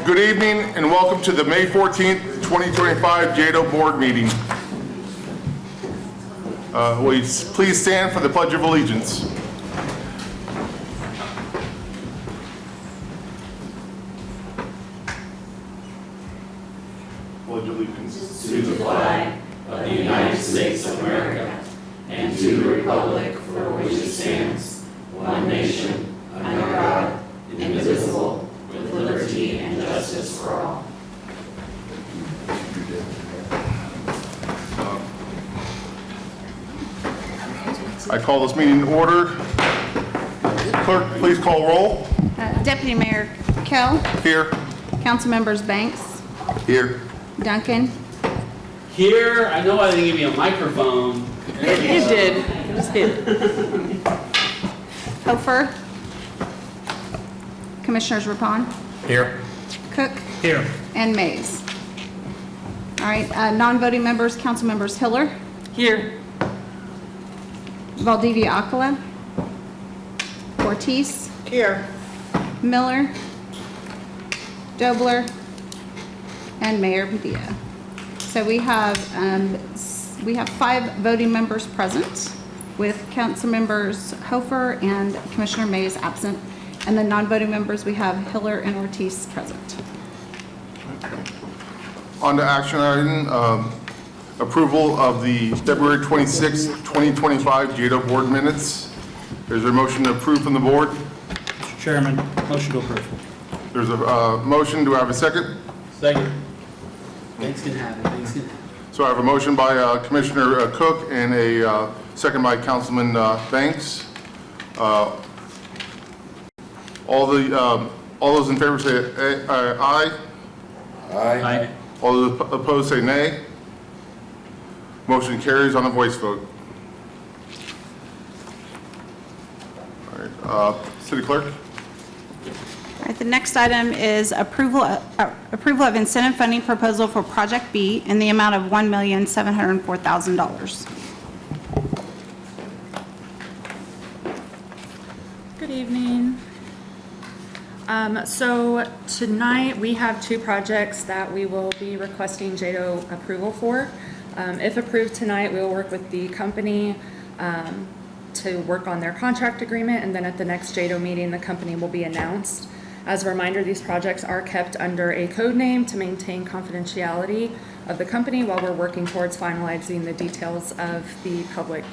Good evening and welcome to the May 14th, 2025 JEDO Board meeting. Will you please stand for the Pledge of Allegiance? Pledge allegiance to the flag of the United States of America and to the republic for which it stands, one nation, under God, indivisible, with liberty and justice for all. I call this meeting to order. Clerk, please call roll. Deputy Mayor Kell. Here. Council members Banks. Here. Duncan. Here, I know I didn't give you a microphone. It did. It was good. Hofer. Commissioners Rapon. Here. Cook. Here. And Mays. All right, non-voting members, council members Hiller. Here. Valdivia Acala. Ortiz. Here. Miller. Dobler. And Mayor Padilla. So we have 5 voting members present, with council members Hofer and Commissioner Mays absent, and the non-voting members we have Hiller and Ortiz present. On to action item, approval of the February 26, 2025 JEDO Board minutes. Is there a motion to approve from the board? Mr. Chairman, motion to approve. There's a motion. Do I have a second? Second. Thanks can have it. Thanks can have it. So I have a motion by Commissioner Cook and a second by Councilman Banks. All those in favor say aye. Aye. All those opposed say nay. Motion carries on a voice vote. All right, City Clerk. All right, the next item is approval of incentive funding proposal for Project B in the amount of $1,704,000. Good evening. So tonight we have 2 projects that we will be requesting JEDO approval for. If approved tonight, we will work with the company to work on their contract agreement, and then at the next JEDO meeting, the company will be announced. As a reminder, these projects are kept under a code name to maintain confidentiality of the company while we're working towards finalizing the details of the public,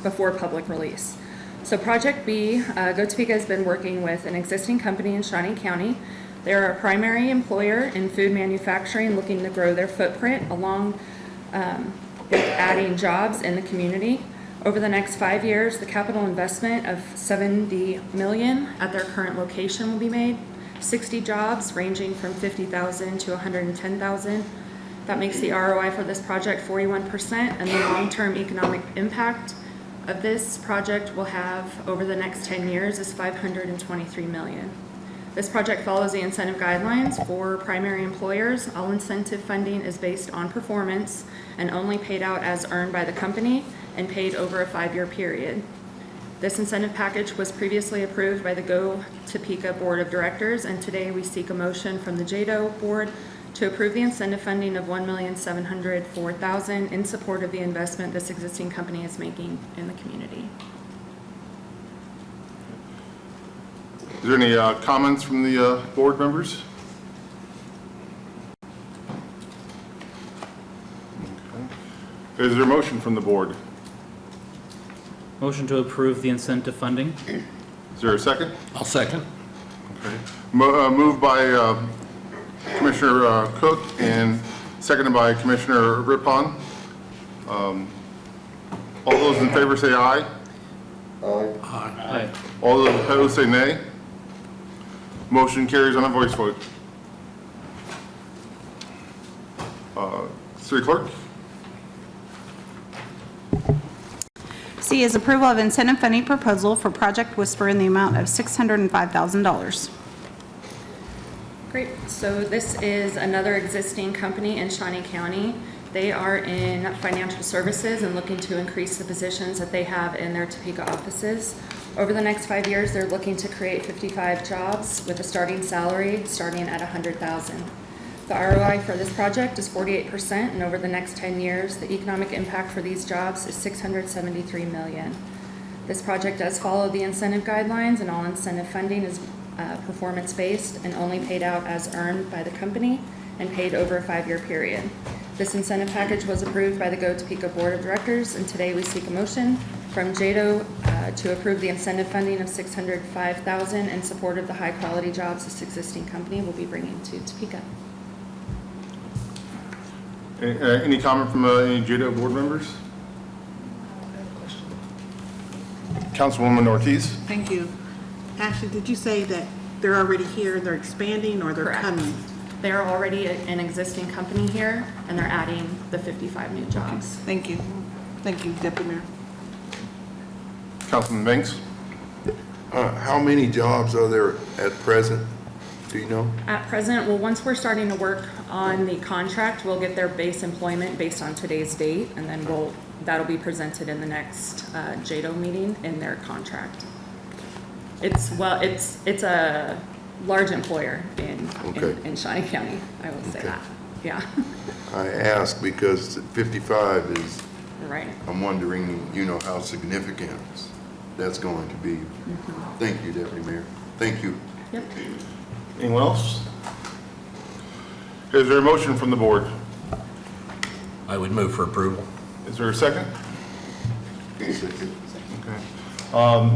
before public release. So Project B, JEDO Topeka has been working with an existing company in Shawnee County. They're a primary employer in food manufacturing, looking to grow their footprint along with adding jobs in the community. Over the next 5 years, the capital investment of $70 million at their current location will be made. 60 jobs ranging from 50,000 to 110,000. That makes the ROI for this project 41%, and the long-term economic impact of this project will have over the next 10 years is $523 million. This project follows the incentive guidelines for primary employers. All incentive funding is based on performance and only paid out as earned by the company and paid over a 5-year period. This incentive package was previously approved by the JEDO Topeka Board of Directors, and today we seek a motion from the JEDO Board to approve the incentive funding of $1,704,000 in support of the investment this existing company is making in the community. Is there any comments from the board members? Okay. Is there a motion from the board? Motion to approve the incentive funding. Is there a second? I'll second. Okay. Moved by Commissioner Cook and seconded by Commissioner Rippon. All those in favor say aye. Aye. All those opposed say nay. Motion carries on a voice vote. City Clerk. C is approval of incentive funding proposal for Project Whisper in the amount of $605,000. Great. So this is another existing company in Shawnee County. They are in financial services and looking to increase the positions that they have in their Topeka offices. Over the next 5 years, they're looking to create 55 jobs with a starting salary starting at $100,000. The ROI for this project is 48%, and over the next 10 years, the economic impact for these jobs is $673 million. This project does follow the incentive guidelines, and all incentive funding is performance-based and only paid out as earned by the company and paid over a 5-year period. This incentive package was approved by the JEDO Topeka Board of Directors, and today we seek a motion from JEDO to approve the incentive funding of $605,000 in support of the high-quality jobs this existing company will be bringing to Topeka. Any comment from any JEDO board members? Councilwoman Ortiz? Thank you. Ashley, did you say that they're already here, they're expanding, or they're Correct. coming? They're already an existing company here, and they're adding the 55 new jobs. Thank you. Thank you, Deputy Mayor. Councilman Banks? How many jobs are there at present? Do you know? At present, well, once we're starting to work on the contract, we'll get their base employment based on today's date, and then that'll be presented in the next JEDO meeting in their contract. It's a large employer in Shawnee County, I will say that. Yeah. I ask because 55 is, Right. I'm wondering, how significant that's going to be. Thank you, Deputy Mayor. Thank you. Yep. Anyone else? Is there a motion from the board? I would move for approval. Is there a second? Okay.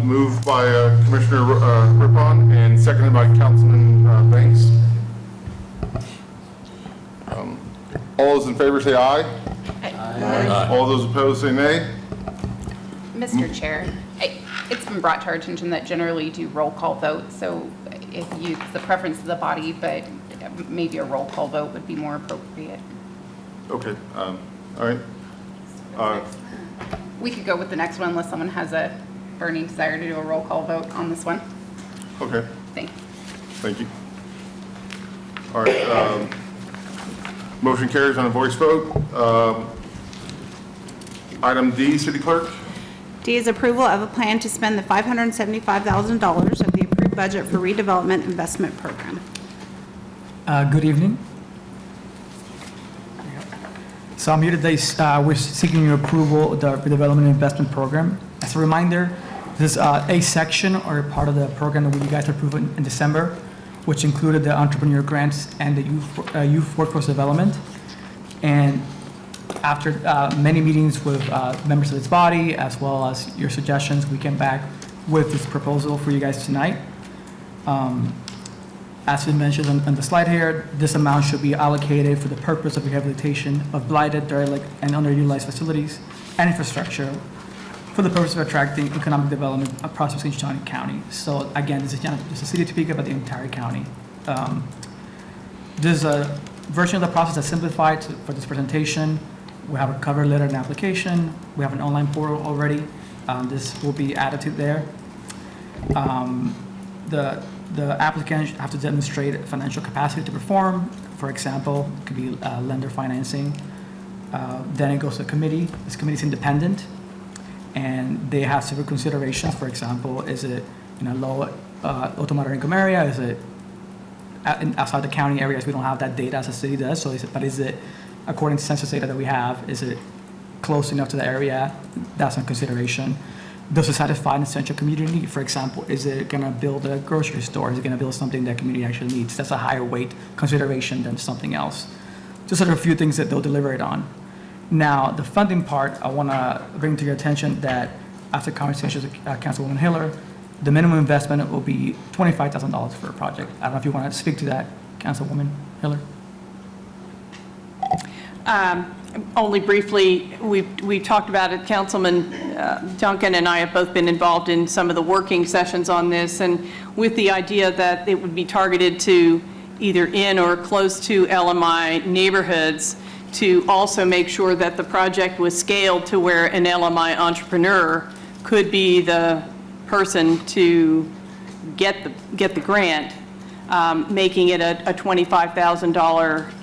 Moved by Commissioner Rippon and seconded by Councilman Banks. All those in favor say aye. Aye. All those opposed say nay. Mr. Chair, it's been brought to our attention that generally you do roll call votes, so if it's the preference of the body, but maybe a roll call vote would be more appropriate. Okay, all right. We could go with the next one unless someone has a burning desire to do a roll call vote on this one. Okay, Thanks. thank you. All right, motion carries on a voice vote. Item D, City Clerk. D is approval of a plan to spend the $575,000 of the approved budget for Redevelopment Investment Program. Good evening. So I'm here today, we're seeking your approval of the Redevelopment Investment Program. As a reminder, this is a section or part of the program that you guys approved in December, which included the entrepreneur grants and the youth workforce development. And after many meetings with members of this body, as well as your suggestions, we came back with this proposal for you guys tonight. As we mentioned on the slide here, this amount should be allocated for the purpose of rehabilitation of blighted, derelict, and underutilized facilities and infrastructure for the purpose of attracting economic development prospects in Shawnee County. So again, this is the city of Topeka, but the entire county. This is a version of the process that's simplified for this presentation. We have a cover letter and application. We have an online portal already. This will be added to there. The applicant have to demonstrate financial capacity to perform. For example, it could be lender financing. Then it goes to a committee. This committee is independent, and they have several considerations. For example, is it in a low to moderate income area? Is it outside the county areas? We don't have that data as a city does. So, is it according to census data that we have? Is it close enough to the area? That's a consideration. Does it satisfy an essential community need? For example, is it going to build a grocery store? Is it going to build something that community actually needs? That's a higher weight consideration than something else. Just sort of a few things that they'll deliberate on. Now, the funding part, I want to bring to your attention that after conversations with Councilwoman Hiller, the minimum investment will be $25,000 for a project. I don't know if you want to speak to that, Councilwoman Hiller. Only briefly, we've talked about it. Councilman Duncan and I have both been involved in some of the working sessions on this, and with the idea that it would be targeted to either in or close to LMI neighborhoods, to also make sure that the project was scaled to where an LMI entrepreneur could be the person to get the grant, making it a $25,000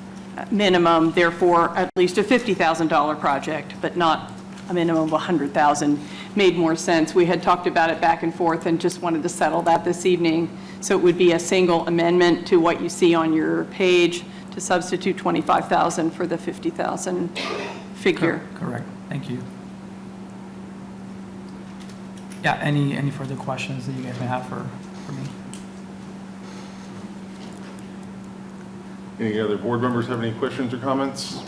minimum, therefore at least a $50,000 project, but not a minimum of 100,000 made more sense. We had talked about it back and forth and just wanted to settle that this evening. So it would be a single amendment to what you see on your page to substitute 25,000 for the 50,000 figure. Correct, thank you. Yeah, any further questions that you guys may have for me? Any other board members have any questions or comments?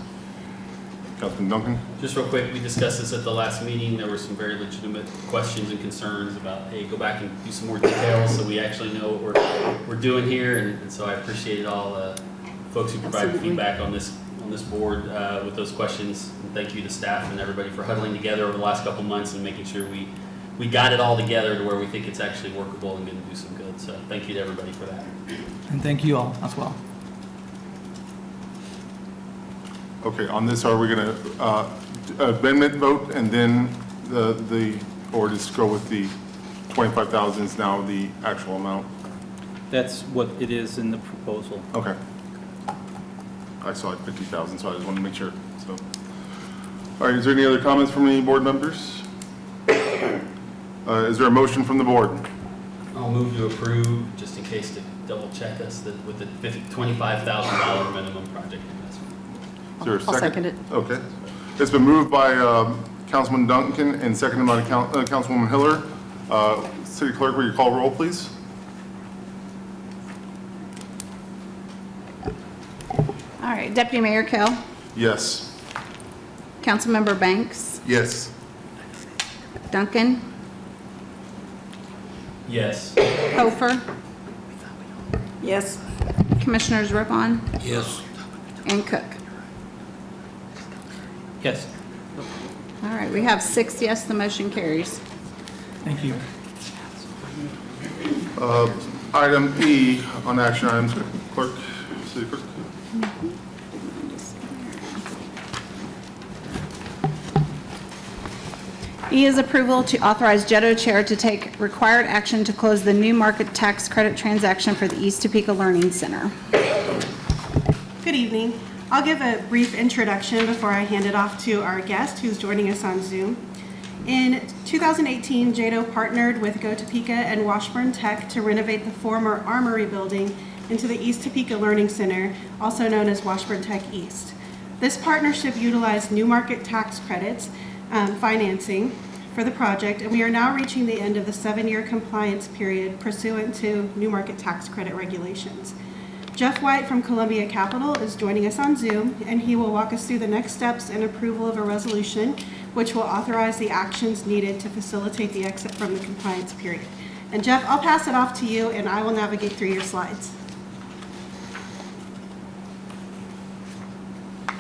Councilman Duncan? Just real quick, we discussed this at the last meeting. There were some very legitimate questions and concerns about, hey, go back and do some more details so we actually know what we're doing here. And so I appreciated all the folks who provided Absolutely. feedback on this board with those questions. And thank you to staff and everybody for huddling together over the last couple months and making sure we got it all together to where we think it's actually workable and going to do some good. So thank you to everybody for that. And thank you all as well. Okay, on this, are we going to amendment vote and then or just go with the 25,000 is now the actual amount? That's what it is in the proposal. Okay. I saw it 50,000, so I just wanted to make sure, so. All right, is there any other comments from any board members? Is there a motion from the board? I'll move to approve, just in case to double check us, with the $25,000 minimum project investment. Is there a second? I'll second it. Okay. It's been moved by Councilman Duncan and seconded by Councilwoman Hiller. City Clerk, will you call roll, please? All right, Deputy Mayor Kell, Yes. Councilmember Banks, Yes. Duncan, Yes. Hofer, Yes. Commissioners Ribbon, Yes. and Cook. Yes. All right, we have 6 yes, the motion carries. Thank you. Item E on action items, Clerk, City Clerk. E is approval to authorize JEDO Chair to take required action to close the new market tax credit transaction for the East Topeka Learning Center. Good evening. I'll give a brief introduction before I hand it off to our guest who's joining us on Zoom. In 2018, JEDO partnered with Go Topeka and Washburn Tech to renovate the former Armory building into the East Topeka Learning Center, also known as Washburn Tech East. This partnership utilized new market tax credits financing for the project, and we are now reaching the end of the 7-year compliance period pursuant to new market tax credit regulations. Jeff White from Columbia Capital is joining us on Zoom, and he will walk us through the next steps and approval of a resolution which will authorize the actions needed to facilitate the exit from the compliance period. And Jeff, I'll pass it off to you, and I will navigate through your slides.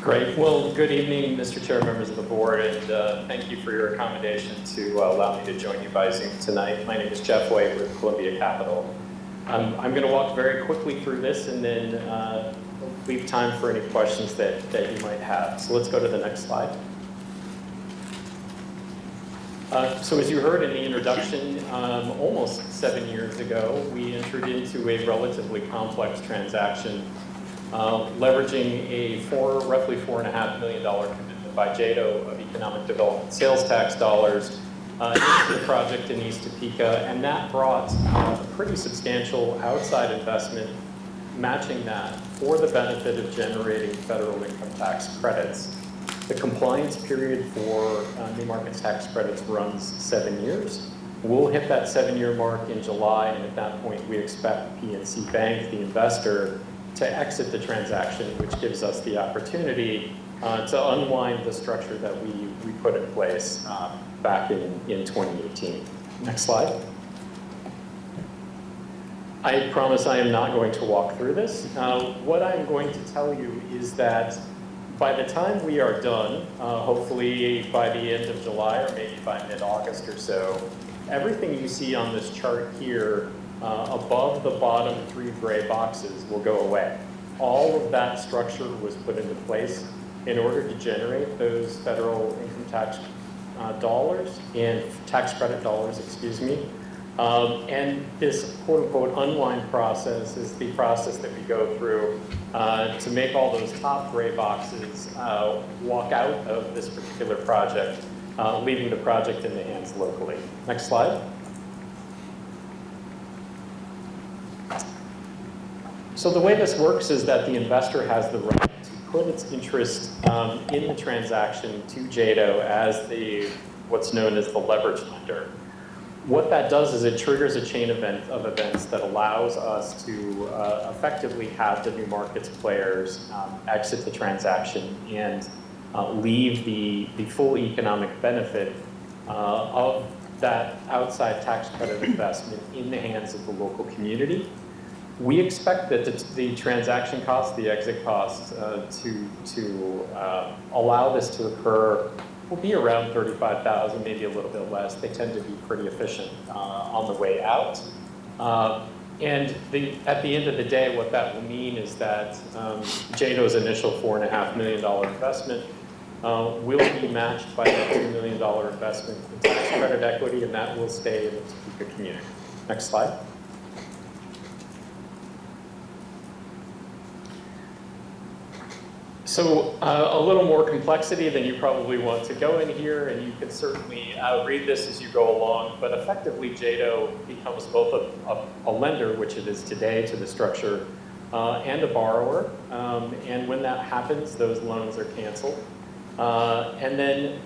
Great. Well, good evening, Mr. Chair, members of the board, and thank you for your accommodation to allow me to join you by Zoom tonight. My name is Jeff White with Columbia Capital. I'm going to walk very quickly through this and then leave time for any questions that you might have. So let's go to the next slide. So as you heard in the introduction, almost 7 years ago, we entered into a relatively complex transaction leveraging a roughly $4.5 million commitment by JEDO of economic development sales tax dollars into the project in East Topeka, and that brought a pretty substantial outside investment matching that for the benefit of generating federal income tax credits. The compliance period for new market tax credits runs 7 years. We'll hit that 7-year mark in July, and at that point we expect PNC Bank, the investor, to exit the transaction, which gives us the opportunity to unwind the structure that we put in place back in 2018. Next slide. I promise I am not going to walk through this. What I'm going to tell you is that by the time we are done, hopefully by the end of July or maybe by mid-August or so, everything you see on this chart here above the bottom 3 gray boxes will go away. All of that structure was put into place in order to generate those federal income tax dollars and tax credit dollars, excuse me. And this quote-unquote unwind process is the process that we go through to make all those top gray boxes walk out of this particular project leaving the project in the hands locally. Next slide. So the way this works is that the investor has the right to put its interest in the transaction to JEDO as what's known as the leverage lender. What that does is it triggers a chain of events that allows us to effectively have the new markets players exit the transaction and leave the full economic benefit of that outside tax credit investment in the hands of the local community. We expect that the transaction costs, the exit costs to allow this to occur will be around $35,000, maybe a little bit less. They tend to be pretty efficient on the way out. And at the end of the day, what that will mean is that JEDO's initial $4.5 million investment will be matched by that $2 million investment in tax credit equity, and that will stay in the Topeka community. Next slide. So a little more complexity than you probably want to go in here, and you can certainly read this as you go along, but effectively JEDO becomes both a lender, which it is today to the structure, and a borrower. And when that happens, those loans are canceled. And then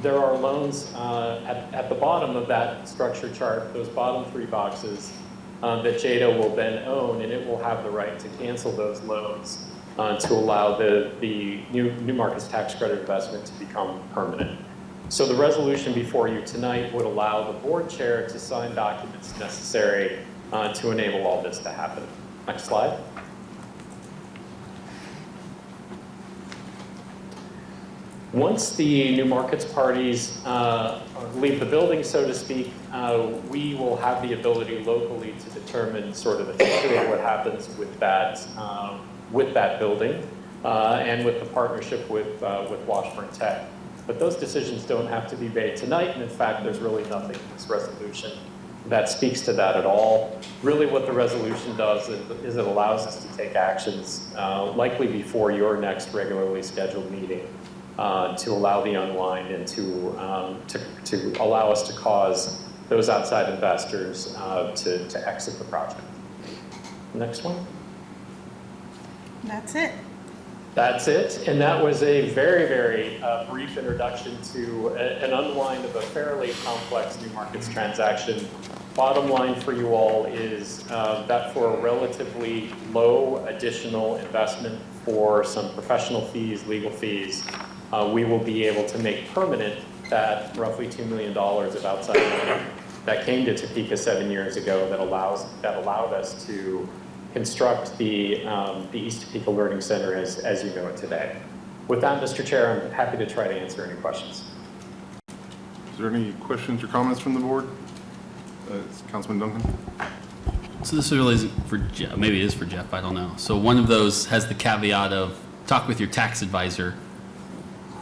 there are loans at the bottom of that structure chart, those bottom three boxes, that JEDO will then own, and it will have the right to cancel those loans to allow the new markets tax credit investment to become permanent. So the resolution before you tonight would allow the board chair to sign documents necessary to enable all this to happen. Next slide. Once the new markets parties leave the building, so to speak, we will have the ability locally to determine sort of the future of what happens with that building and with the partnership with Washburn Tech. But those decisions don't have to be made tonight, and in fact, there's really nothing in this resolution that speaks to that at all. Really what the resolution does is it allows us to take actions, likely before your next regularly scheduled meeting, to allow the unwind and to allow us to cause those outside investors to exit the project. Next one. That's it. That's it, and that was a very, very brief introduction to an unwind of a fairly complex new markets transaction. Bottom line for you all is that for a relatively low additional investment for some professional fees, legal fees, we will be able to make permanent that roughly $2 million of outside money that came to Topeka 7 years ago that allowed us to construct the East Topeka Learning Center as you know it today. With that, Mr. Chair, I'm happy to try to answer any questions. Is there any questions or comments from the board? Councilman Duncan? So this really isn't for Jeff, maybe it is for Jeff, I don't know. So one of those has the caveat of talk with your tax advisor.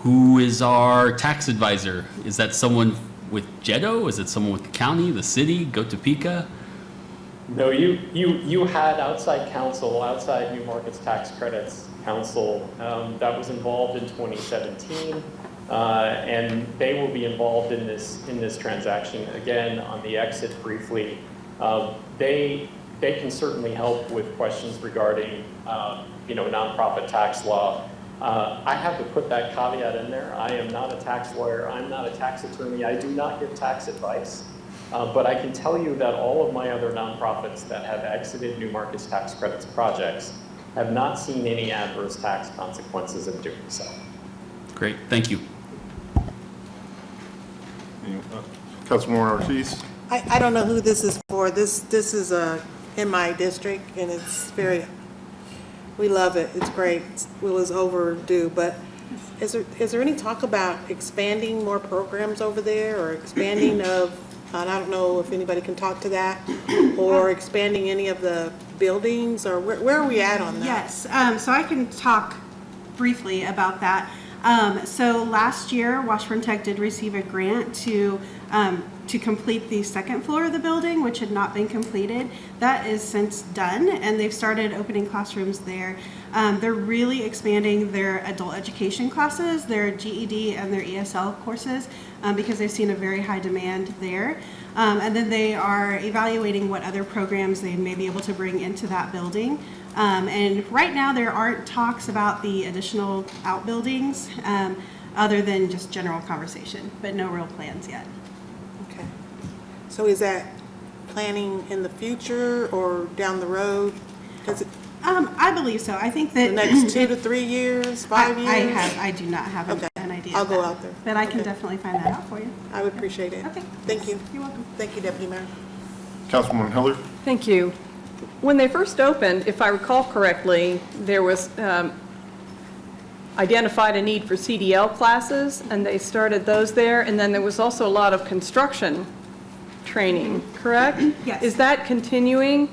Who is our tax advisor? Is that someone with JEDO? Is it someone with the county, the city, Go Topeka? No, you had outside counsel, outside New Markets Tax Credits Council that was involved in 2017, and they will be involved in this transaction again on the exit briefly. They can certainly help with questions regarding nonprofit tax law. I have to put that caveat in there. I am not a tax lawyer. I'm not a tax attorney. I do not give tax advice. But I can tell you that all of my other nonprofits that have exited New Markets Tax Credits projects have not seen any adverse tax consequences of doing so. Great, thank you. Councilwoman Ortiz? I don't know who this is for. This is in my district, and it's we love it. It's great. It was overdue, but is there any talk about expanding more programs over there, or expanding of, and I don't know if anybody can talk to that, or expanding any of the buildings, or where are we at on that? Yes, so I can talk briefly about that. So last year, Washburn Tech did receive a grant to complete the second floor of the building, which had not been completed. That is since done, and they've started opening classrooms there. They're really expanding their adult education classes, their GED and their ESL courses, because they've seen a very high demand there. And then they are evaluating what other programs they may be able to bring into that building. And right now, there aren't talks about the additional outbuildings, other than just general conversation, but no real plans yet. Okay. So is that planning in the future or down the road? Is it I believe so. I think that the next 2 to 3 years, 5 years? I do not have Okay. an idea. I'll of go that, out there. but I can Okay. definitely find that out for you. I would appreciate it. Okay. Thank you. You're welcome. Thank you, Deputy Mayor. Councilwoman Heller? Thank you. When they first opened, if I recall correctly, there was identified a need for CDL classes, and they started those there, and then there was also a lot of construction training, correct? Yes. Is that continuing?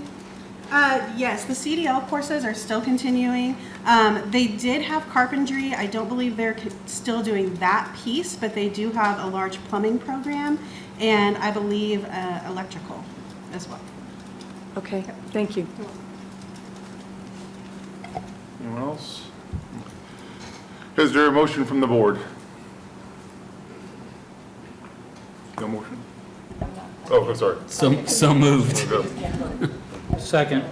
Yes, the CDL courses are still continuing. They did have carpentry. I don't believe they're still doing that piece, but they do have a large plumbing program, and I believe electrical as well. Okay, thank you. Anyone else? Is there a motion from the board? No motion? Oh, I'm sorry. So moved. Second.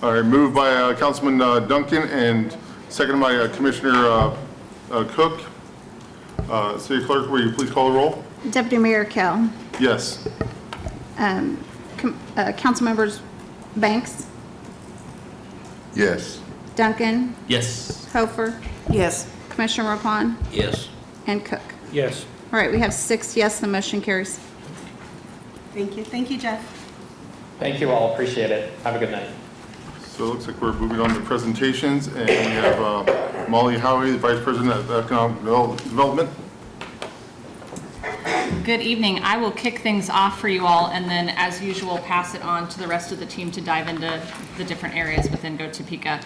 All right, moved by Councilman Duncan and seconded by Commissioner Cook. City Clerk, will you please call the roll? Deputy Mayor Kell. Yes. Council members Banks, Yes. Duncan, Yes. Hofer, Yes. Commissioner Rapon, Yes. and Cook. Yes. All right, we have 6 yes, the motion carries. Thank you. Thank you, Jeff. Thank you all, appreciate it. Have a good night. So it looks like we're moving on to presentations, and we have Molly Howie, the Vice President of Economic Development. Good evening. I will kick things off for you all, and then, as usual, pass it on to the rest of the team to dive into the different areas within Go Topeka.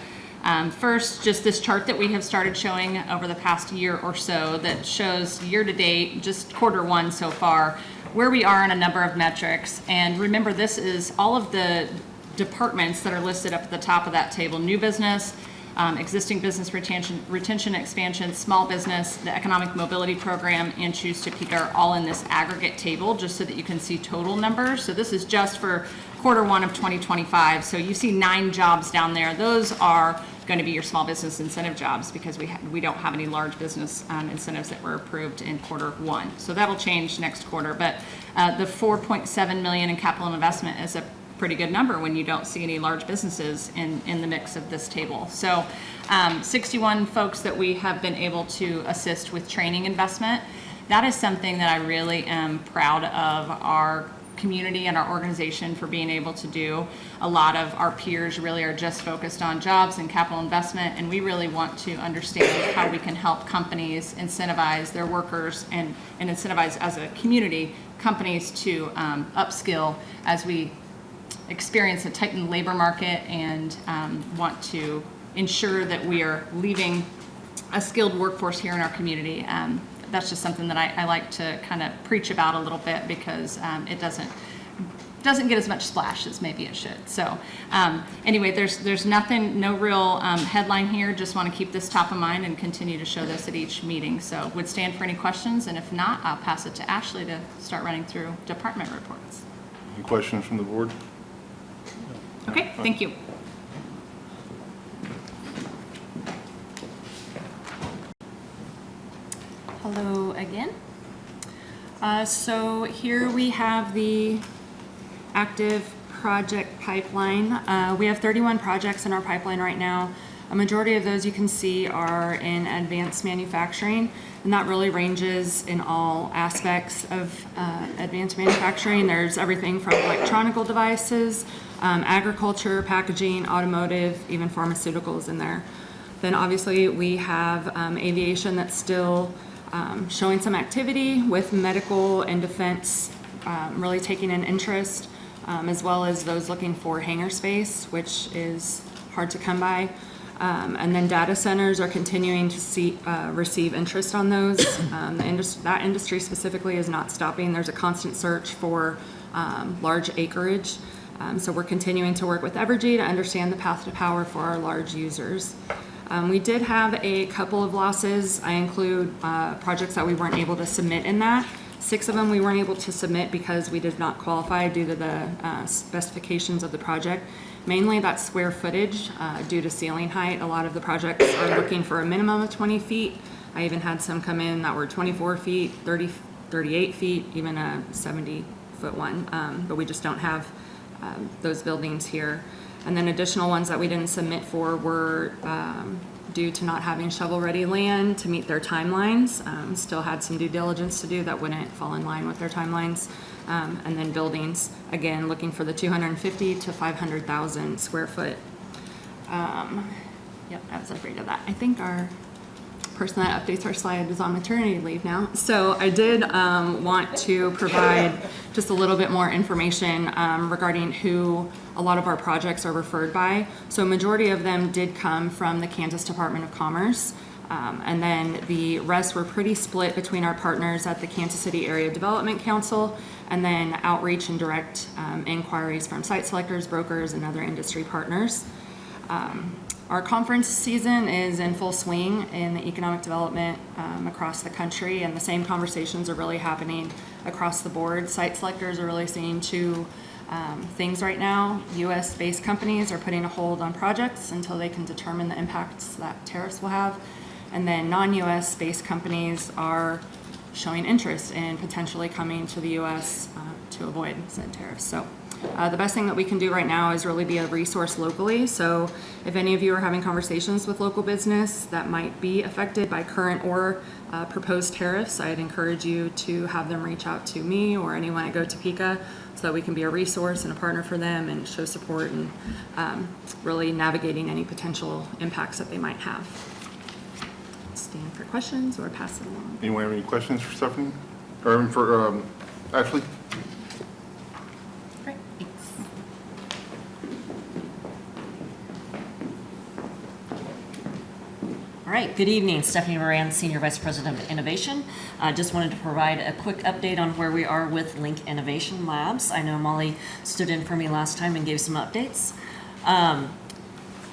First, just this chart that we have started showing over the past year or so that shows year-to-date, just Q1 so far, where we are on a number of metrics. And remember, this is all of the departments that are listed up at the top of that table: new business, existing business retention, expansion, small business, the economic mobility program, and Choose Topeka are all in this aggregate table, just so that you can see total numbers. So this is just for Q1 of 2025. So you see 9 jobs down there. Those are going to be your small business incentive jobs, because we don't have any large business incentives that were approved in Q1. So that'll change next quarter. But the $4.7 million in capital investment is a pretty good number when you don't see any large businesses in the mix of this table. So 61 folks that we have been able to assist with training investment. That is something that I really am proud of our community and our organization for being able to do. A lot of our peers really are just focused on jobs and capital investment, and we really want to understand how we can help companies incentivize their workers and incentivize, as a community, companies to upskill as we experience a tightened labor market, and want to ensure that we are leaving a skilled workforce here in our community. That's just something that I like to kind of preach about a little bit, because it doesn't get as much splash as maybe it should. So anyway, there's nothing, no real headline here. Just want to keep this top of mind and continue to show this at each meeting. So would stand for any questions, and if not, I'll pass it to Ashley to start running through department reports. Any questions from the board? Okay, thank you. Hello again. So here we have the active project pipeline. We have 31 projects in our pipeline right now. A majority of those you can see are in advanced manufacturing, and that really ranges in all aspects of advanced manufacturing. There's everything from electronic devices, agriculture, packaging, automotive, even pharmaceuticals in there. Then obviously we have aviation that's still showing some activity, with medical and defense really taking an interest, as well as those looking for hangar space, which is hard to come by. And then data centers are continuing to receive interest on those. That industry specifically is not stopping. There's a constant search for large acreage. So we're continuing to work with Evergy to understand the path to power for our large users. We did have a couple of losses. I include projects that we weren't able to submit in that. 6 of them we weren't able to submit because we did not qualify due to the specifications of the project. Mainly that's square footage due to ceiling height. A lot of the projects are looking for a minimum of 20 feet. I even had some come in that were 24 feet, 30, 38 feet, even a 70-foot one. But we just don't have those buildings here. And then additional ones that we didn't submit for were due to not having shovel-ready land to meet their timelines. Still had some due diligence to do that wouldn't fall in line with their timelines. And then buildings, again, looking for the 250 to 500,000 square foot. Yep, I was afraid of that. I think our person that updates our slide is on maternity leave now. So I did want to provide just a little bit more information regarding who a lot of our projects are referred by. So a majority of them did come from the Kansas Department of Commerce. And then the rest were pretty split between our partners at the Kansas City Area Development Council, and then outreach and direct inquiries from site selectors, brokers, and other industry partners. Our conference season is in full swing in the economic development across the country, and the same conversations are really happening across the board. Site selectors are really seeing two things right now. US-based companies are putting a hold on projects until they can determine the impacts that tariffs will have. And then non-US based companies are showing interest in potentially coming to the US to avoid said tariffs. So the best thing that we can do right now is really be a resource locally. So if any of you are having conversations with local business that might be affected by current or proposed tariffs, I'd encourage you to have them reach out to me or anyone at Topeka so that we can be a resource and a partner for them and show support and really navigating any potential impacts that they might have. Stand for questions or pass it along. Anyone have any questions for Stephanie? Or for Ashley? Great, thanks. All right, good evening. Stephanie Moran, Senior Vice President of Innovation. Just wanted to provide a quick update on where we are with Link Innovation Labs. I know Molly stood in for me last time and gave some updates.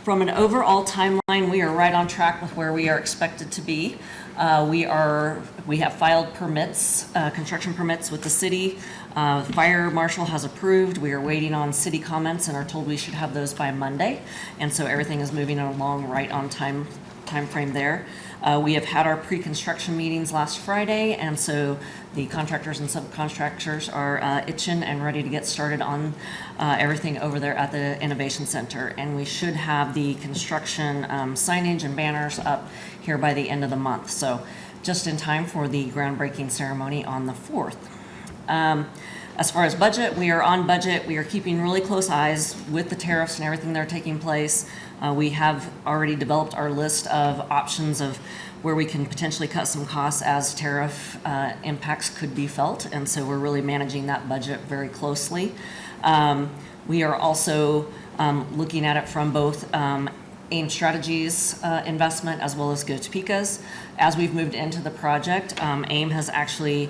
From an overall timeline, we are right on track with where we are expected to be. We have filed permits, construction permits with the city. Fire marshal has approved. We are waiting on city comments and are told we should have those by Monday. And so everything is moving along right on time frame there. We have had our pre-construction meetings last Friday, and so the contractors and subcontractors are itching and ready to get started on everything over there at the Innovation Center. And we should have the construction signage and banners up here by the end of the month. So just in time for the groundbreaking ceremony on the 4th. As far as budget, we are on budget. We are keeping really close eyes with the tariffs and everything that are taking place. We have already developed our list of options of where we can potentially cut some costs as tariff impacts could be felt. And so we're really managing that budget very closely. We are also looking at it from both AIM Strategies investment as well as Topeka's. As we've moved into the project, AIM has actually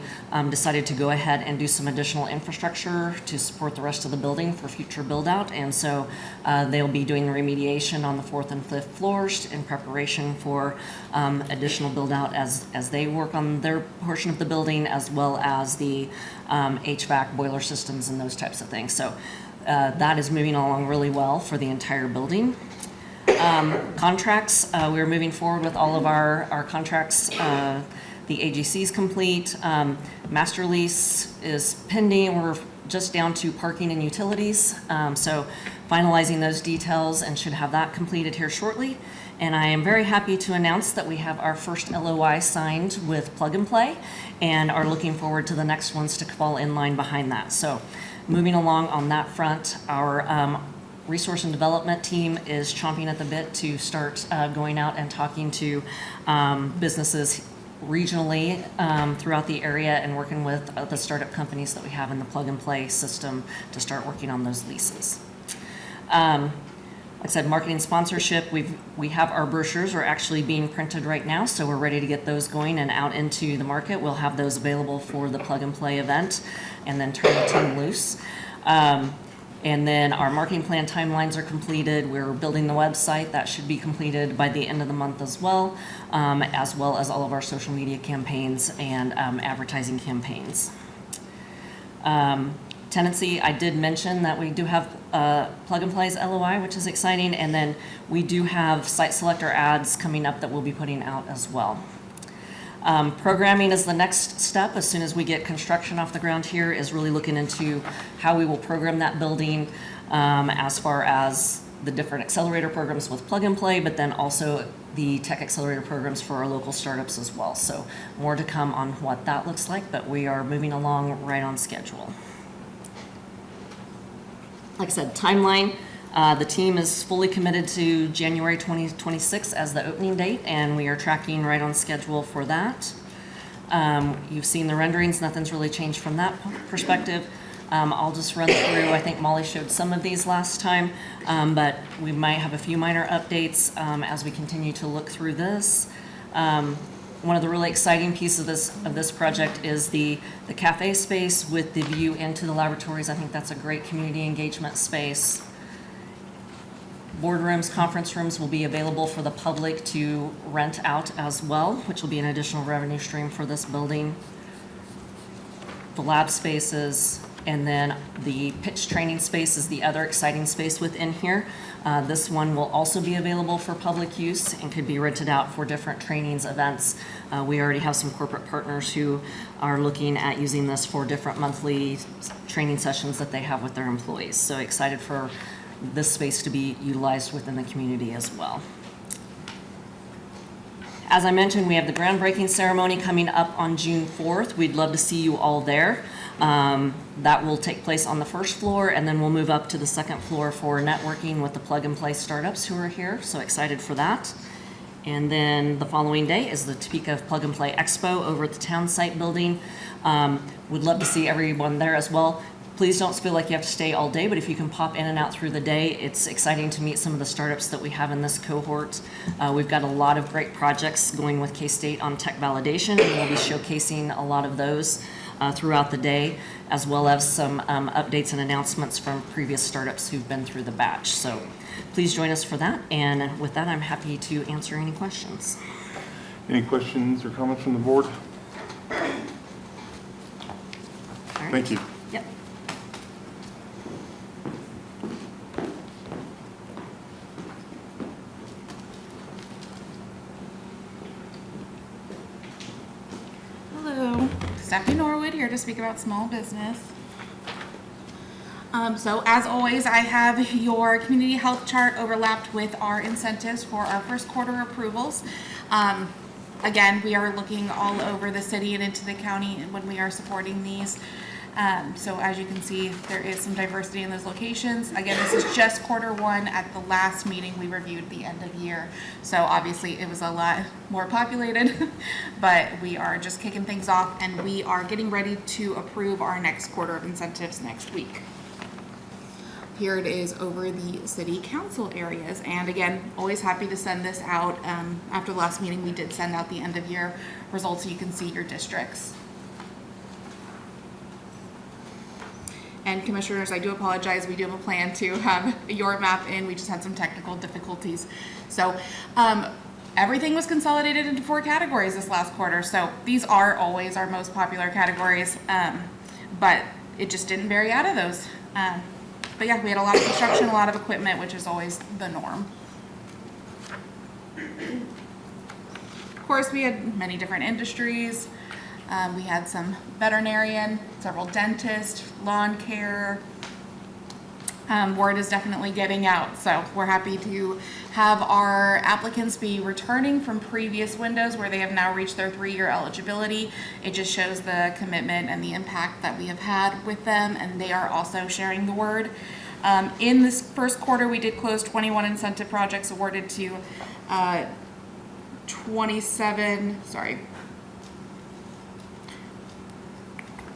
decided to go ahead and do some additional infrastructure to support the rest of the building for future build out. And so they'll be doing the remediation on the 4th and 5th floors in preparation for additional build out as they work on their portion of the building, as well as the HVAC boiler systems and those types of things. So that is moving along really well for the entire building. Contracts, we're moving forward with all of our contracts. The AGC is complete. Master lease is pending. We're just down to parking and utilities. So finalizing those details and should have that completed here shortly. And I am very happy to announce that we have our first LOI signed with Plug and Play and are looking forward to the next ones to fall in line behind that. So moving along on that front, our resource and development team is chomping at the bit to start going out and talking to businesses regionally throughout the area and working with the startup companies that we have in the Plug and Play system to start working on those leases. I said, marketing sponsorship, we have our brochures are actually being printed right now, so we're ready to get those going and out into the market. We'll have those available for the plug and play event and then turn the team loose. And then our marketing plan timelines are completed. We're building the website. That should be completed by the end of the month as well as all of our social media campaigns and advertising campaigns. Tenancy, I did mention that we do have Plug and Play's LOI, which is exciting, and then we do have site selector ads coming up that we'll be putting out as well. Programming is the next step. As soon as we get construction off the ground here, is really looking into how we will program that building as far as the different accelerator programs with Plug and Play, but then also the tech accelerator programs for our local startups as well. So more to come on what that looks like, but we are moving along right on schedule. Like I said, timeline, the team is fully committed to January 2026 as the opening date, and we are tracking right on schedule for that. You've seen the renderings, nothing's really changed from that perspective. I'll just run through, I think Molly showed some of these last time, but we might have a few minor updates as we continue to look through this. One of the really exciting pieces of this project is the cafe space with the view into the laboratories. I think that's a great community engagement space. Boardrooms, conference rooms will be available for the public to rent out as well, which will be an additional revenue stream for this building. The lab spaces, and then the pitch training space is the other exciting space within here. This one will also be available for public use and could be rented out for different trainings, events. We already have some corporate partners who are looking at using this for different monthly training sessions that they have with their employees. So excited for this space to be utilized within the community as well. As I mentioned, we have the groundbreaking ceremony coming up on June 4th. We'd love to see you all there. That will take place on the first floor, and then we'll move up to the second floor for networking with the Plug and Play startups who are here. So excited for that. And then the following day is the Topeka Plug and Play Expo over at the town site building. Would love to see everyone there as well. Please don't feel like you have to stay all day, but if you can pop in and out through the day, it's exciting to meet some of the startups that we have in this cohort. We've got a lot of great projects going with K-State on tech validation, and we'll be showcasing a lot of those throughout the day, as well as some updates and announcements from previous startups who've been through the batch. So please join us for that, and with that, I'm happy to answer any questions. Any questions or comments from the board? All right. Thank you. Yep. Hello, Stephanie Norwood here to speak about small business. So as always, I have your community health chart overlapped with our incentives for our first quarter approvals. Again, we are looking all over the city and into the county when we are supporting these. So as you can see, there is some diversity in those locations. Again, this is just quarter one. At the last meeting, we reviewed the end of year. So obviously it was a lot more populated, but we are just kicking things off, and we are getting ready to approve our next quarter of incentives next week. Here it is over the city council areas. And again, always happy to send this out. After the last meeting, we did send out the end of year results so you can see your districts. And commissioners, I do apologize. We do have a plan to have your map in. We just had some technical difficulties. So everything was consolidated into 4 categories this last quarter. So these are always our most popular categories, but it just didn't vary out of those. But yeah, we had a lot of construction, a lot of equipment, which is always the norm. Of course, we had many different industries. We had some veterinarian, several dentists, lawn care. Word is definitely getting out, so we're happy to have our applicants be returning from previous windows where they have now reached their 3-year eligibility. It just shows the commitment and the impact that we have had with them, and they are also sharing the word. In this first quarter, we did close 21 incentive projects awarded to 27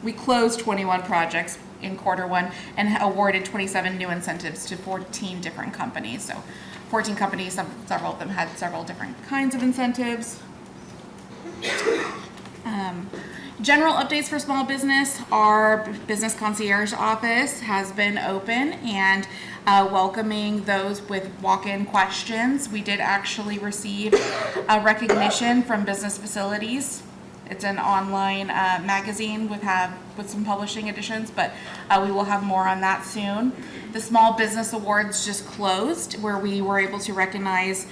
we closed 21 projects in quarter one and awarded 27 new incentives to 14 different companies. So 14 companies, several of them had several different kinds of incentives. General updates for small business. Our business concierge office has been open and welcoming those with walk-in questions. We did actually receive a recognition from Business Facilities. It's an online magazine with some publishing editions, but we will have more on that soon. The Small Business Awards just closed, where we were able to recognize,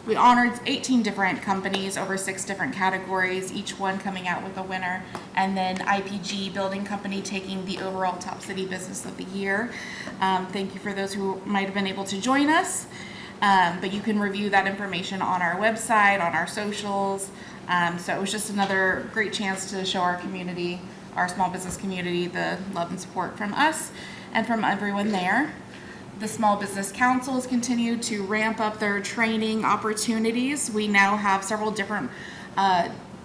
we honored 18 different companies over 6 different categories, each one coming out with a winner, and then IPG Building Company taking the overall Top City Business of the Year. Thank you for those who might have been able to join us, but you can review that information on our website, on our socials. So it was just another great chance to show our community, our small business community, the love and support from us and from everyone there. The Small Business Council has continued to ramp up their training opportunities. We now have several different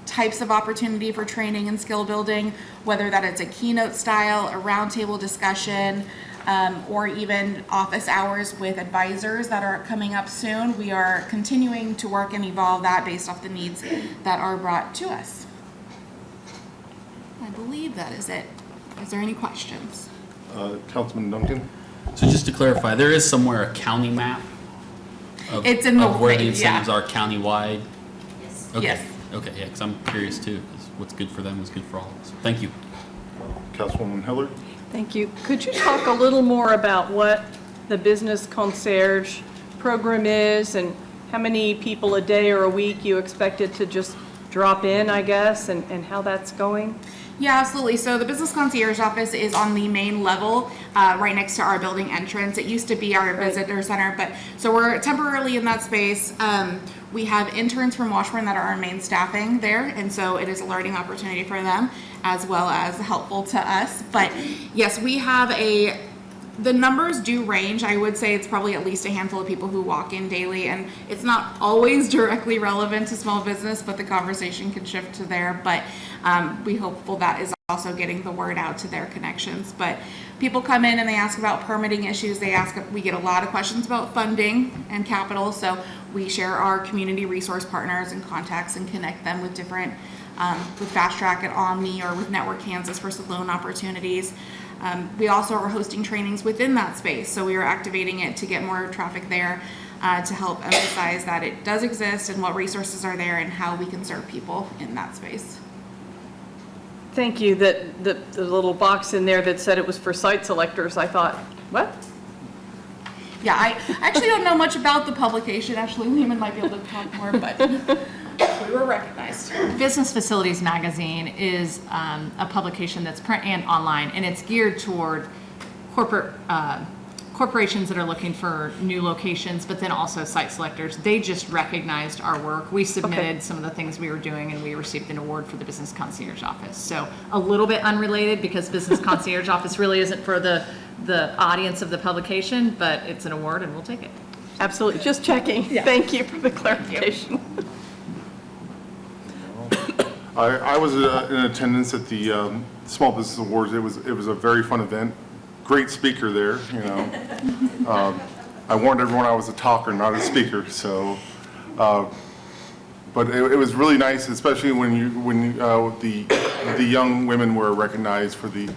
types of opportunity for training and skill building, whether that is a keynote style, a roundtable discussion, or even office hours with advisors that are coming up soon. We are continuing to work and evolve that based off the needs that are brought to us. I believe that is it. Is there any questions? Councilman Duncan? So just to clarify, there is somewhere a county map of, It's in the of where the yeah. incentives are countywide? Yes. Okay. Yes. Okay, yeah, because I'm curious too, because what's good for them is good for all of us. Thank you. Councilwoman Hillard? Thank you. Could you talk a little more about what the business concierge program is and how many people a day or a week you expected to just drop in, I guess, and how that's going? Yeah, absolutely. So the business concierge office is on the main level, right next to our building entrance. It used to be our visitor center, but so we're temporarily in that space. We have interns from Washburn that are our main staffing there, and so it is a learning opportunity for them as well as helpful to us. But yes, we have the numbers do range. I would say it's probably at least a handful of people who walk in daily, and it's not always directly relevant to small business, but the conversation can shift to there. But we hopeful that is also getting the word out to their connections. But people come in and they ask about permitting issues. We get a lot of questions about funding and capital, so we share our community resource partners and contacts and connect them with different, with Fast Track at Omni or with Network Kansas for some loan opportunities. We also are hosting trainings within that space, so we are activating it to get more traffic there, to help emphasize that it does exist and what resources are there and how we can serve people in that space. Thank you. That the little box in there that said it was for site selectors, I thought, what? Yeah, I actually don't know much about the publication. Ashley Lehman might be able to talk more, but we were recognized. Business Facilities Magazine is a publication that's print and online, and it's geared toward corporations that are looking for new locations, but then also site selectors. They just recognized our work. We submitted some of the things we were doing, and we received an award for the Business Concierge Office. So a little bit unrelated, because Business Concierge Office really isn't for the audience of the publication, but it's an award, and we'll take it. Absolutely. Just checking. Yeah. Thank you for the clarification. I was in attendance at the Small Business Awards. It was a very fun event. Great speaker there, you know. I warned everyone I was a talker, not a speaker. So, but it was really nice, especially when the young women were recognized for the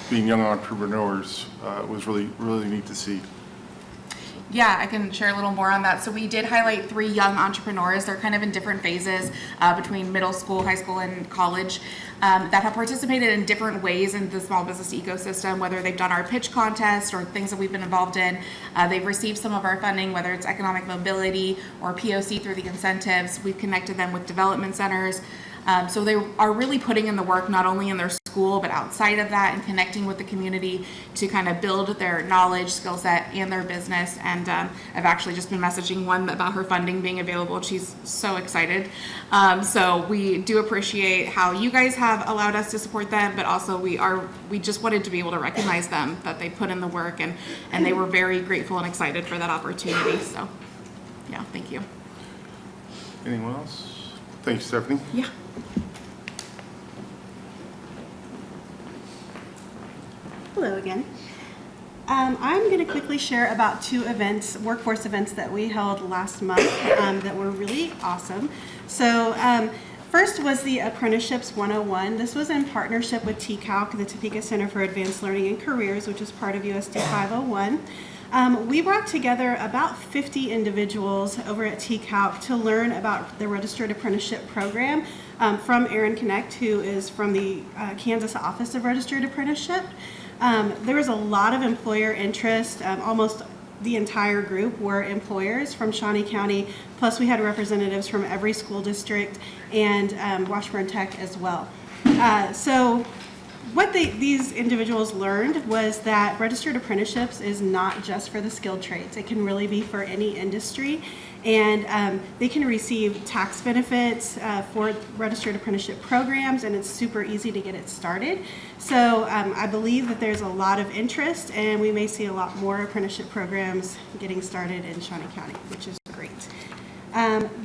being young entrepreneurs. It was really neat to see. Yeah, I can share a little more on that. So we did highlight 3 young entrepreneurs. They're kind of in different phases between middle school, high school, and college that have participated in different ways in the small business ecosystem, whether they've done our pitch contest or things that we've been involved in. They've received some of our funding, whether it's economic mobility or POC through the incentives. We've connected them with development centers. So they are really putting in the work, not only in their school, but outside of that, and connecting with the community to kind of build their knowledge, skill set, and their business. And I've actually just been messaging one about her funding being available. She's so excited. So we do appreciate how you guys have allowed us to support them, but also we just wanted to be able to recognize them, that they put in the work, and they were very grateful and excited for that opportunity. So yeah, thank you. Anyone else? Thank you, Stephanie. Yeah. Hello again. I'm going to quickly share about 2 events, workforce events that we held last month that were really awesome. So first was the Apprenticeships 101. This was in partnership with TCALC, the Topeka Center for Advanced Learning and Careers, which is part of USD 501. We brought together about 50 individuals over at TCALC to learn about the Registered Apprenticeship Program from Aaron Connect, who is from the Kansas Office of Registered Apprenticeship. There was a lot of employer interest. Almost the entire group were employers from Shawnee County, plus we had representatives from every school district and Washburn Tech as well. So what these individuals learned was that registered apprenticeships is not just for the skilled trades. It can really be for any industry, and they can receive tax benefits for registered apprenticeship programs, and it's super easy to get it started. So I believe that there's a lot of interest, and we may see a lot more apprenticeship programs getting started in Shawnee County, which is great.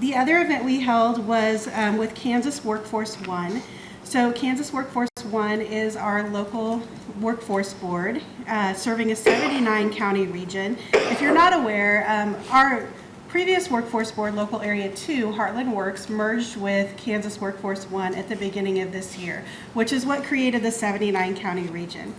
The other event we held was with Kansas Workforce One. So Kansas Workforce One is our local workforce board serving a 79 county region. If you're not aware, our previous workforce board, Local Area 2, Heartland Works, merged with Kansas Workforce One at the beginning of this year, which is what created the 79 county region.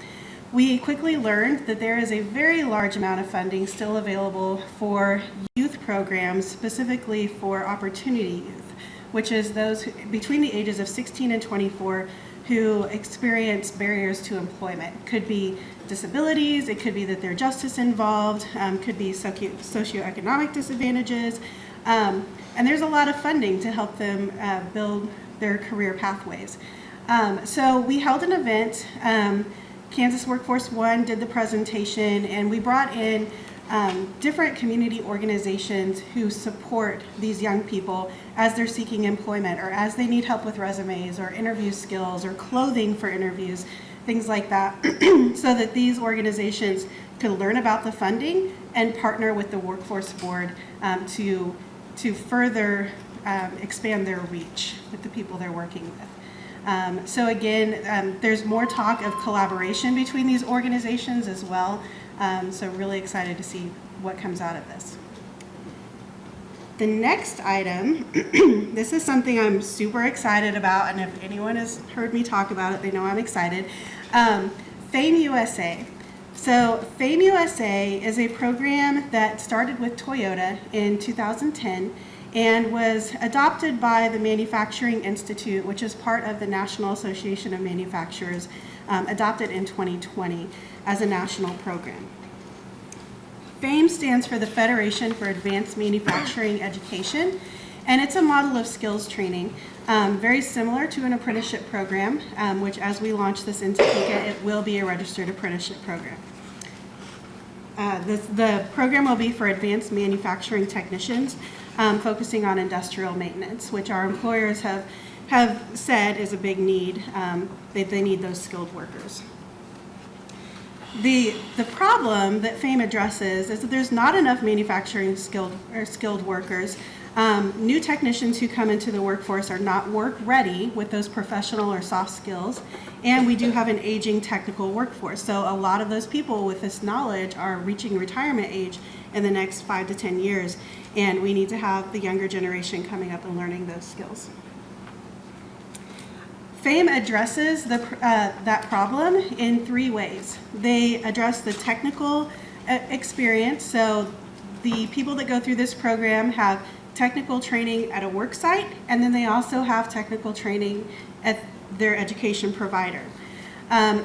We quickly learned that there is a very large amount of funding still available for youth programs, specifically for Opportunity Youth, which is those between the ages of 16 and 24 who experience barriers to employment. Could be disabilities, it could be that they're justice involved, could be socioeconomic disadvantages, and there's a lot of funding to help them build their career pathways. So we held an event. Kansas Workforce One did the presentation, and we brought in different community organizations who support these young people as they're seeking employment or as they need help with resumes or interview skills or clothing for interviews, things like that, so that these organizations can learn about the funding and partner with the Workforce Board to further expand their reach with the people they're working with. So again, there's more talk of collaboration between these organizations as well. So really excited to see what comes out of this. The next item, this is something I'm super excited about, and if anyone has heard me talk about it, they know I'm excited. Fame USA. So Fame USA is a program that started with Toyota in 2010 and was adopted by the Manufacturing Institute, which is part of the National Association of Manufacturers, adopted in 2020 as a national program. FAME stands for the Federation for Advanced Manufacturing Education, and it's a model of skills training, very similar to an apprenticeship program, which as we launch this in Topeka, it will be a registered apprenticeship program. The program will be for advanced manufacturing technicians, focusing on industrial maintenance, which our employers have said is a big need. They need those skilled workers. The problem that FAME addresses is that there's not enough manufacturing skilled workers. New technicians who come into the workforce are not work ready with those professional or soft skills, and we do have an aging technical workforce. So a lot of those people with this knowledge are reaching retirement age in the next 5 to 10 years, and we need to have the younger generation coming up and learning those skills. FAME addresses that problem in 3 ways. They address the technical experience, so the people that go through this program have technical training at a work site, and then they also have technical training at their education provider.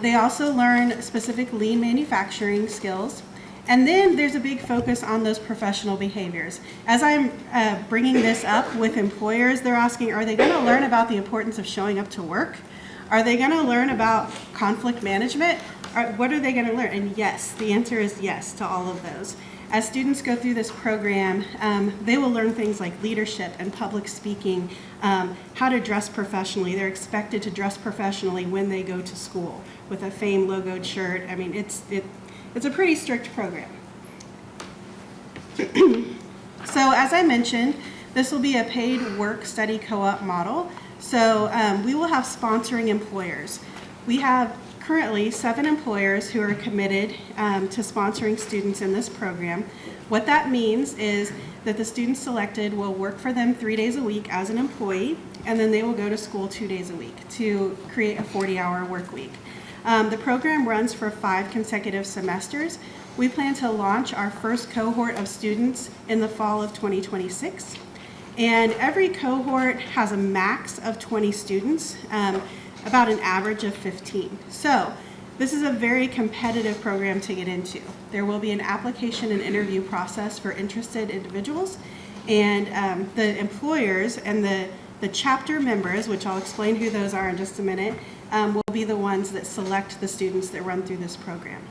They also learn specific lean manufacturing skills, and then there's a big focus on those professional behaviors. As I'm bringing this up with employers, they're asking, are they going to learn about the importance of showing up to work? Are they going to learn about conflict management? What are they going to learn? And yes, the answer is yes to all of those. As students go through this program, they will learn things like leadership and public speaking, how to dress professionally. They're expected to dress professionally when they go to school with a FAME logoed shirt. I mean, it's a pretty strict program. So as I mentioned, this will be a paid work-study co-op model. So we will have sponsoring employers. We have currently 7 employers who are committed to sponsoring students in this program. What that means is that the students selected will work for them 3 days a week as an employee, and then they will go to school 2 days a week to create a 40-hour work week. The program runs for 5 consecutive semesters. We plan to launch our first cohort of students in the fall of 2026. And every cohort has a max of 20 students, about an average of 15. So this is a very competitive program to get into. There will be an application and interview process for interested individuals, and the employers and the chapter members, which I'll explain who those are in just a minute, will be the ones that select the students that run through this program.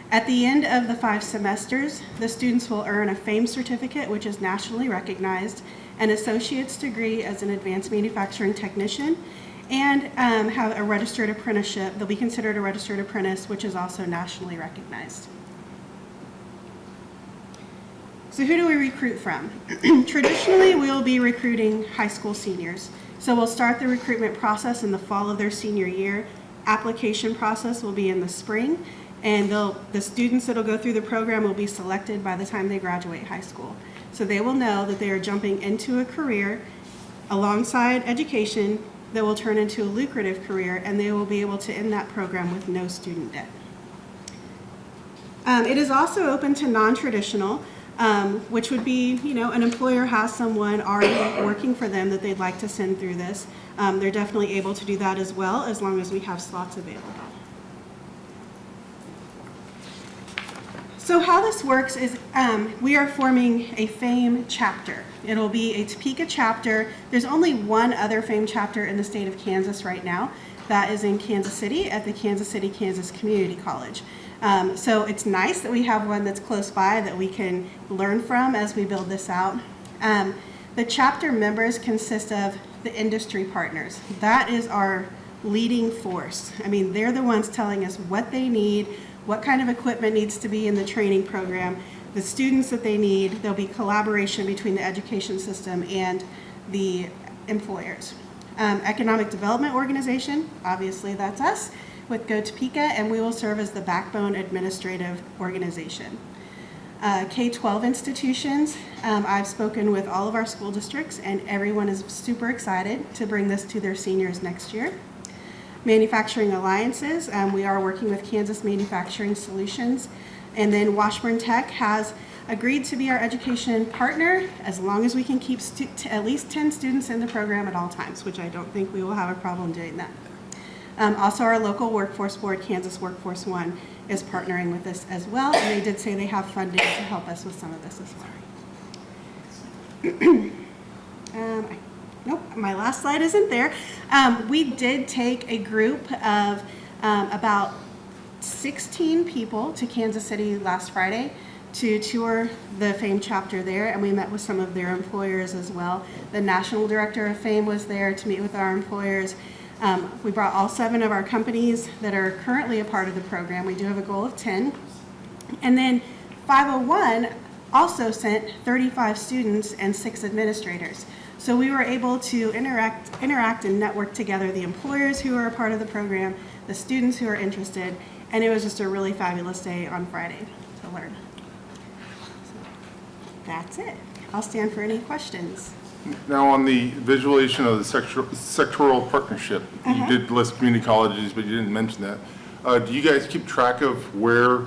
At the end of the 5 semesters, the students will earn a FAME certificate, which is nationally recognized, an associate's degree as an advanced manufacturing technician, and have a registered apprenticeship. They'll be considered a registered apprentice, which is also nationally recognized. So who do we recruit from? Traditionally, we'll be recruiting high school seniors. So we'll start the recruitment process in the fall of their senior year. Application process will be in the spring, and the students that will go through the program will be selected by the time they graduate high school. So they will know that they are jumping into a career alongside education that will turn into a lucrative career, and they will be able to end that program with no student debt. It is also open to non-traditional, which would be, an employer has someone already working for them that they'd like to send through this. They're definitely able to do that as well, as long as we have slots available. So how this works is we are forming a FAME chapter. It'll be a Topeka chapter. There's only one other FAME chapter in the state of Kansas right now. That is in Kansas City at the Kansas City, Kansas Community College. So it's nice that we have one that's close by that we can learn from as we build this out. The chapter members consist of the industry partners. That is our leading force. I mean, they're the ones telling us what they need, what kind of equipment needs to be in the training program, the students that they need. There'll be collaboration between the education system and the employers. Economic Development Organization, obviously that's us, with Go Topeka, and we will serve as the backbone administrative organization. K-12 institutions, I've spoken with all of our school districts, and everyone is super excited to bring this to their seniors next year. Manufacturing alliances, we are working with Kansas Manufacturing Solutions, and then Washburn Tech has agreed to be our education partner as long as we can keep at least 10 students in the program at all times, which I don't think we will have a problem doing that. Also, our local workforce board, Kansas Workforce One, is partnering with us as well, and they did say they have funding to help us with some of this as well. Nope, my last slide isn't there. We did take a group of about 16 people to Kansas City last Friday to tour the FAME chapter there, and we met with some of their employers as well. The national director of FAME was there to meet with our employers. We brought all 7 of our companies that are currently a part of the program. We do have a goal of 10. And then 501 also sent 35 students and 6 administrators. So we were able to interact and network together the employers who are a part of the program, the students who are interested, and it was just a really fabulous day on Friday to learn. So that's it. I'll stand for any questions. Now, on the visualization of the sectoral partnership, you did list community colleges, but you didn't mention that. Do you guys keep track of where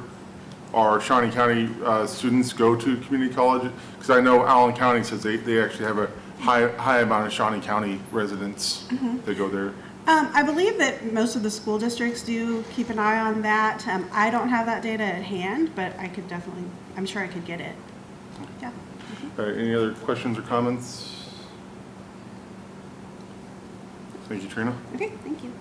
our Shawnee County students go to community college? Because I know Allen County says they actually have a high amount of Shawnee County residents that go there. I believe that most of the school districts do keep an eye on that. I don't have that data at hand, but I could definitely, I'm sure I could get it. Yeah. All right, any other questions or comments? Thank you, Trina. Okay, thank you.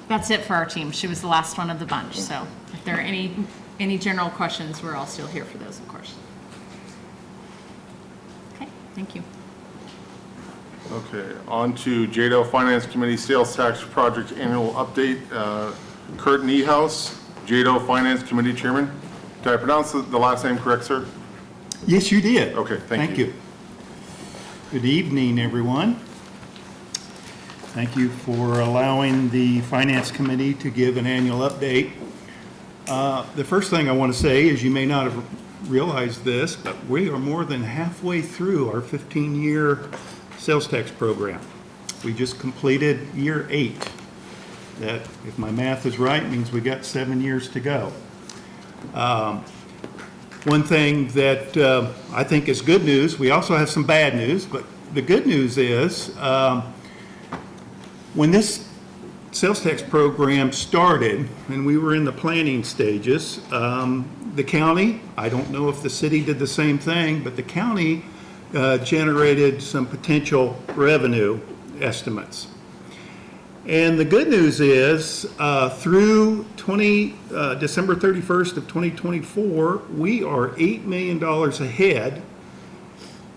That's it for our team. She was the last one of the bunch, so if there are any general questions, we're all still here for those, of course. Okay, thank you. Okay, on to JEDO Finance Committee Sales Tax Project Annual Update. Kurt Niehaus, JEDO Finance Committee Chairman. Did I pronounce the last name correct, sir? Yes, you did. Okay, thank you. Good evening, everyone. Thank you for allowing the Finance Committee to give an annual update. The first thing I want to say is you may not have realized this, but we are more than halfway through our 15-year sales tax program. We just completed year 8. That, if my math is right, means we got 7 years to go. One thing that I think is good news, we also have some bad news, but the good news is when this sales tax program started and we were in the planning stages, the county, I don't know if the city did the same thing, but the county generated some potential revenue estimates. And the good news is through December 31st of 2024, we are $8 million ahead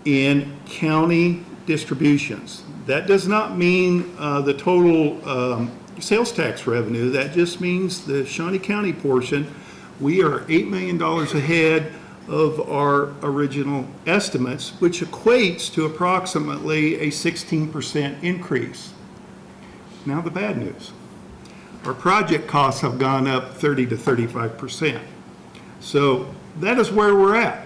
in county distributions. That does not mean the total sales tax revenue. That just means the Shawnee County portion. We are $8 million ahead of our original estimates, which equates to approximately a 16% increase. Now the bad news. Our project costs have gone up 30 to 35%. So that is where we're at.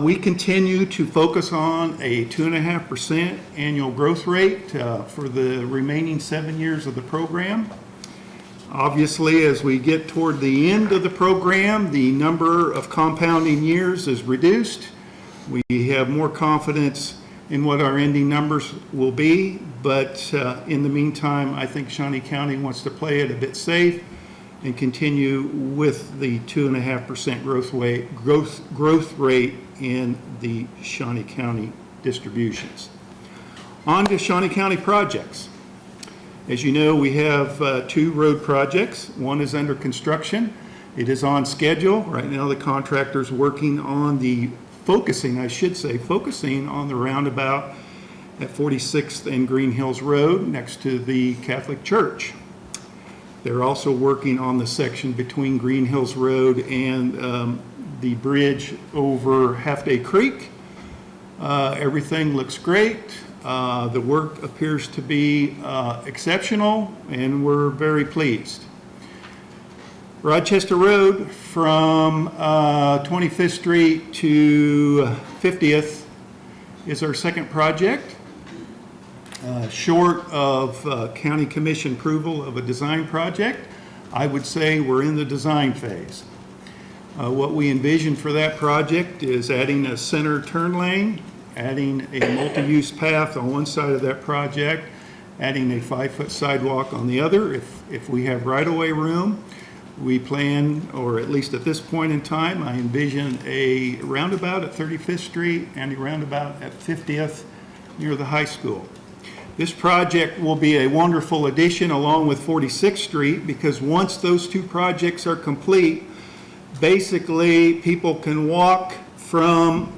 We continue to focus on a 2.5% annual growth rate for the remaining 7 years of the program. Obviously, as we get toward the end of the program, the number of compounding years is reduced. We have more confidence in what our ending numbers will be, but in the meantime, I think Shawnee County wants to play it a bit safe and continue with the 2.5% growth rate in the Shawnee County distributions. On to Shawnee County projects. As you know, we have 2 road projects. One is under construction. It is on schedule. Right now, the contractor's working on focusing on the roundabout at 46th and Green Hills Road next to the Catholic Church. They're also working on the section between Green Hills Road and the bridge over Half Day Creek. Everything looks great. The work appears to be exceptional, and we're very pleased. Rochester Road from 25th Street to 50th is our second project. Short of County Commission approval of a design project, I would say we're in the design phase. What we envision for that project is adding a center turn lane, adding a multi-use path on one side of that project, adding a 5-foot sidewalk on the other. If we have right-of-way room, we plan, or at least at this point in time, I envision a roundabout at 35th Street and a roundabout at 50th near the high school. This project will be a wonderful addition along with 46th Street, because once those 2 projects are complete, basically people can walk from,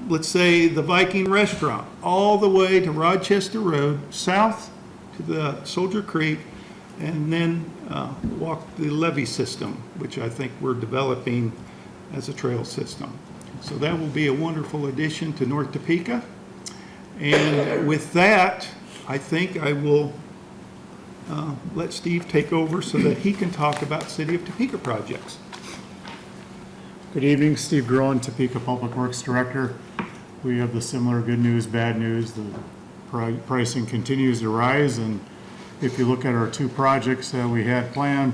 let's say, the Viking Restaurant all the way to Rochester Road, south to the Soldier Creek, and then walk the levee system, which I think we're developing as a trail system. So that will be a wonderful addition to North Topeka. And with that, I think I will let Steve take over so that he can talk about City of Topeka projects. Good evening, Steve Groen, Topeka Public Works Director. We have the similar good news, bad news. The pricing continues to rise, and if you look at our 2 projects that we had planned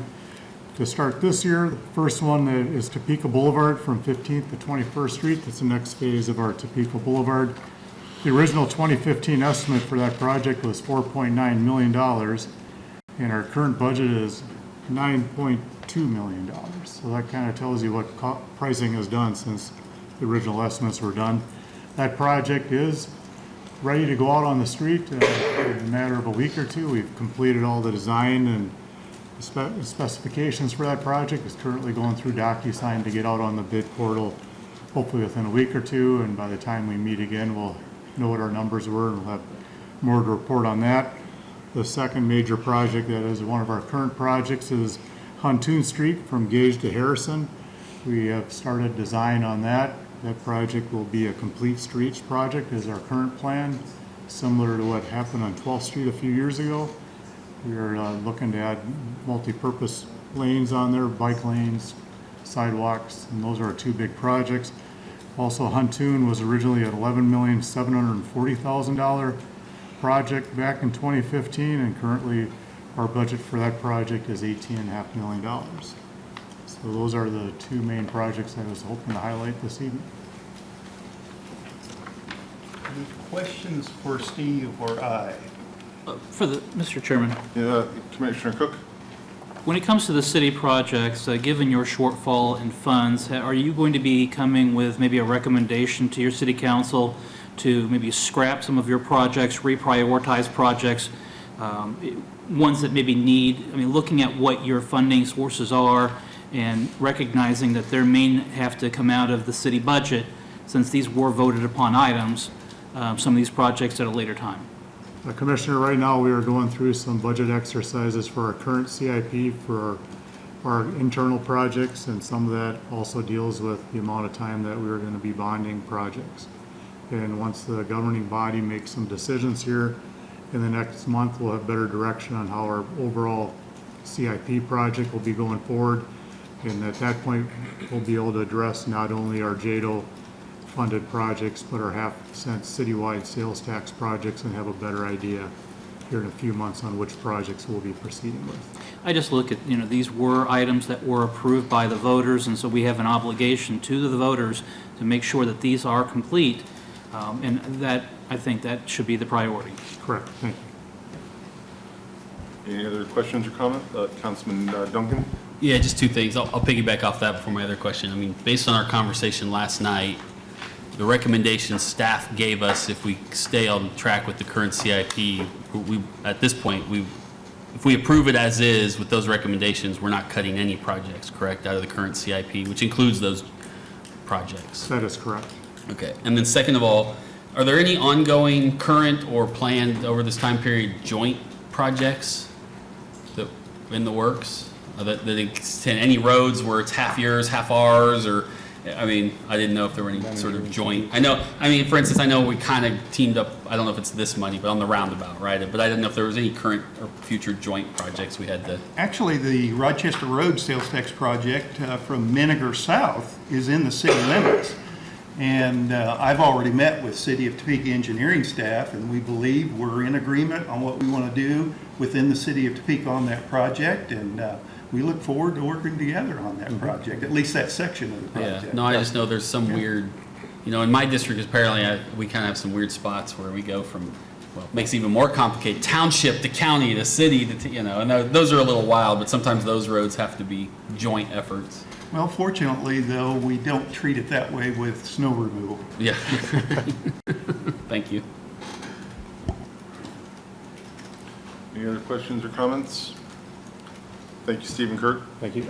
to start this year, the first one is Topeka Boulevard from 15th to 21st Street. That's the next phase of our Topeka Boulevard. The original 2015 estimate for that project was $4.9 million, and our current budget is $9.2 million. So that kind of tells you what pricing has done since the original estimates were done. That project is ready to go out on the street in a matter of a week or 2. We've completed all the design and specifications for that project. It's currently going through DocuSign to get out on the bid portal, hopefully within a week or 2, and by the time we meet again, we'll know what our numbers were and we'll have more to report on that. The second major project that is one of our current projects is Huntoon Street from Gage to Harrison. We have started design on that. That project will be a complete streets project is our current plan, similar to what happened on 12th Street a few years ago. We are looking to add multi-purpose lanes on there, bike lanes, sidewalks, and those are our two big projects. Also, Huntoon was originally at $11,740,000 project back in 2015, and currently our budget for that project is $18.5 million. So those are the two main projects I was hoping to highlight this evening. Any questions for Steve or I? Mr. Chairman, Commissioner Cook? when it comes to the city projects, given your shortfall in funds, are you going to be coming with maybe a recommendation to your city council to maybe scrap some of your projects, reprioritize projects, ones that maybe need, looking at what your funding sources are and recognizing that there may have to come out of the city budget, since these were voted upon items, some of these projects at a later time? Commissioner, right now we are going through some budget exercises for our current CIP for our internal projects, and some of that also deals with the amount of time that we are going to be bonding projects. And once the governing body makes some decisions here in the next month, we'll have better direction on how our overall CIP project will be going forward. And at that point, we'll be able to address not only our JEDO funded projects, but our half-cent citywide sales tax projects, and have a better idea here in a few months on which projects we'll be proceeding with. I just look at, these were items that were approved by the voters, and so we have an obligation to the voters to make sure that these are complete, and that, I think that should be the priority. Correct, thank you. Any other questions or comments? Councilman Duncan? Yeah, just two things. I'll piggyback off that before my other question. Based on our conversation last night, the recommendations staff gave us, if we stay on track with the current CIP, at this point, if we approve it as is with those recommendations, we're not cutting any projects, correct, out of the current CIP, which includes those projects. That is correct. Okay. And then second of all, are there any ongoing, current, or planned over this time period joint projects that in the works? That extend any roads where it's half yours, half ours, or I didn't know if there were any sort of joint. For instance, I know we kind of teamed up, I don't know if it's this money, but on the roundabout, right? But I didn't know if there was any current or future joint projects we had to. Actually, the Rochester Road sales tax project from Miniger South is in the city limits. And I've already met with City of Topeka engineering staff, and we believe we're in agreement on what we want to do within the City of Topeka on that project. And we look forward to working together on that project, at least that section of the project. Yeah, no, I just know there's some weird, in my district apparently we kind of have some weird spots where we go from, well, it makes it even more complicated, township to county to city to, and those are a little wild, but sometimes those roads have to be joint efforts. Well, fortunately, though, we don't treat it that way with snow removal. Yeah. Thank you. Any other questions or comments? Thank you, Stephen Kirk. Thank you.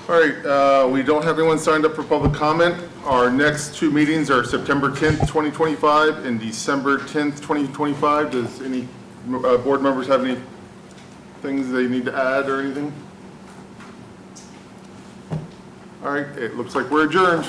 All right, we don't have anyone signed up for public comment. Our next two meetings are September 10th, 2025 and December 10th, 2025. Does any board members have any things they need to add or anything? All right, it looks like we're adjourned.